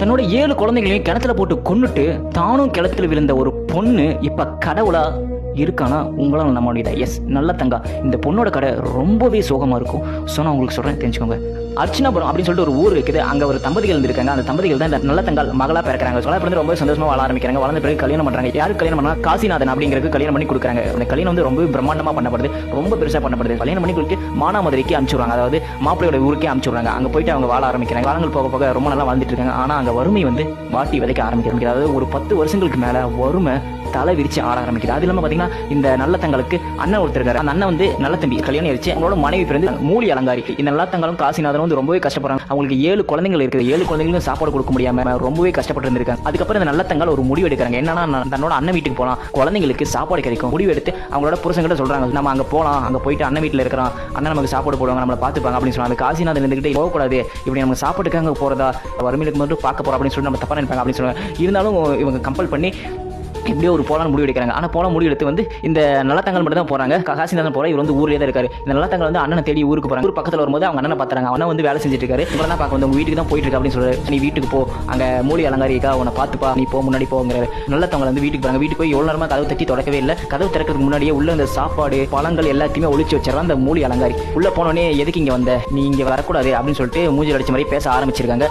தன்னோட 7 குழந்தைகளையும் கிணத்துல போட்டு கொன்னுட்டு தானும் கிணத்துல விழுந்த ஒரு பொண்ணு இப்ப கடவுளா இருக்கானா உங்களால் நம்ப முடியுதா? எஸ், நல்ல தங்கா. இந்த பொண்ணோட கடை ரொம்பவே சோகமாக இருக்கும். ஸோ நான் உங்களுக்கு சொல்கிறேன், தெரிஞ்சுக்கோங்க. அர்ச்சனாபுரம் அப்படின்னு சொல்லிட்டு ஒரு ஊர் இருக்குது. அங்கே ஒரு தம்பதிகள் இருக்காங்க. அந்த தம்பதிகள் தான் இந்த நல்ல தங்கால் மகளாக பிறக்கிறாங்க. சொல்ல பிறந்து ரொம்ப சந்தோஷமாக வாழ ஆரம்பிக்கிறாங்க. வளர்ந்த பிறகு கல்யாணம் பண்ணுறாங்க. யாருக்கு கல்யாணம் பண்ணால் காசிநாதன் அப்படிங்கிறது கல்யாணம் பண்ணி கொடுக்குறாங்க. அந்த கல்யாணம் வந்து ரொம்ப பிரம்மாண்டமாக பண்ணப்படுது, ரொம்ப பெருசாக பண்ணப்படுது. கல்யாணம் பண்ணி கொடுத்து மானாமதுரைக்கு அனுப்பிச்சுடுறாங்க. அதாவது மாப்பிள்ளையோட ஊருக்கே அனுப்பிச்சுடுறாங்க. அங்கே போயிட்டு அவங்க வாழ ஆரம்பிக்கிறாங்க. காலங்கள் போக போக ரொம்ப நல்லா வாழ்ந்துட்டு இருக்காங்க. ஆனால் அங்கே வறுமை வந்து வாட்டி விதைக்க ஆரம்பிக்கிறாங்க. அதாவது ஒரு 10 வருஷங்களுக்கு மேலே வறுமை தலை விரிச்சு ஆட ஆரம்பிக்குது. அது இல்லாமல் பார்த்தீங்கன்னா இந்த நல்ல தங்களுக்கு அண்ணன் ஒருத்தர் இருக்காரு. அந்த அண்ணன் வந்து நல்ல தம்பி கல்யாணம் ஆயிடுச்சு. அவங்களோட மனைவி பிறந்து மூலி அலங்காரி. இந்த நல்ல தங்களும் காசிநாதனும் வந்து ரொம்பவே கஷ்டப்படுறாங்க. அவங்களுக்கு 7 குழந்தைகள் இருக்குது. 7 குழந்தைங்களும் சாப்பாடு கொடுக்க முடியாம ரொம்பவே கஷ்டப்பட்டு இருந்திருக்காங்க. அதுக்கப்புறம் இந்த நல்ல தங்கால் ஒரு முடிவு எடுக்கிறாங்க. என்னன்னா, தன்னோட அண்ணன் வீட்டுக்கு போகலாம், குழந்தைங்களுக்கு சாப்பாடு கிடைக்கும். முடிவு எடுத்து அவங்களோட புருஷங்கிட்ட சொல்றாங்க, நம்ம அங்கே போகலாம், அங்கே போயிட்டு அண்ணன் வீட்டில் இருக்கிறோம், அண்ணன் நமக்கு சாப்பாடு போடுவாங்க, நம்மளை பார்த்துப்பாங்க அப்படின்னு சொன்னாங்க. காசிநாதன் இருந்துகிட்டே போகக்கூடாது, இப்படி நமக்கு சாப்பாட்டுக்காக போறதா, வறுமையிலுக்கு மட்டும் பார்க்க போறோம் அப்படின்னு சொல்லி நம்ம தப்பா நினைப்பாங்க அப்படின்னு சொன்னாங்க. இருந்தாலும் இவங்க கம்பல் பண்ணி எப்படியோ ஒரு போலான்னு முடிவு எடுக்கிறாங்க. ஆனால் போல முடிவு எடுத்து வந்து இந்த நல்லத்தங்கள் மட்டும் தான் போறாங்க. காசிநாதன் போல இவர் வந்து ஊர்லேயே தான் இருக்காரு. இந்த நல்லத்தங்கள் வந்து அண்ணனை தேடி ஊருக்கு போறாங்க. ஊர் பக்கத்தில் வரும்போது அவங்க அண்ணனை பார்த்துறாங்க. அவனை வந்து வேலை செஞ்சுட்டு இருக்காரு. இவரை தான் பார்க்க வந்து உங்க வீட்டுக்கு தான் போயிட்டு இருக்கா அப்படின்னு சொல்றாரு. நீ வீட்டுக்கு போ, அங்கே மூலி அலங்காரிக்கா உன்னை பார்த்துப்பா, நீ போ, முன்னாடி போங்கிறாரு. நல்லத்தவங்க வந்து வீட்டுக்கு போறாங்க. வீட்டுக்கு போய் எவ்வளோ நேரமா கதவு தட்டி தொடக்கவே இல்லை. கதவு திறக்கிறதுக்கு முன்னாடியே உள்ள இந்த சாப்பாடு பழங்கள் எல்லாத்தையுமே ஒழிச்சு வச்சிடறான் அந்த மூலி அலங்காரி. உள்ள போனோடனே எதுக்கு இங்கே வந்த, நீ இங்கே வரக்கூடாது அப்படின்னு சொல்லிட்டு மூஞ்சில் அடிச்ச மாதிரி பேச ஆரம்பிச்சிருக்காங்க.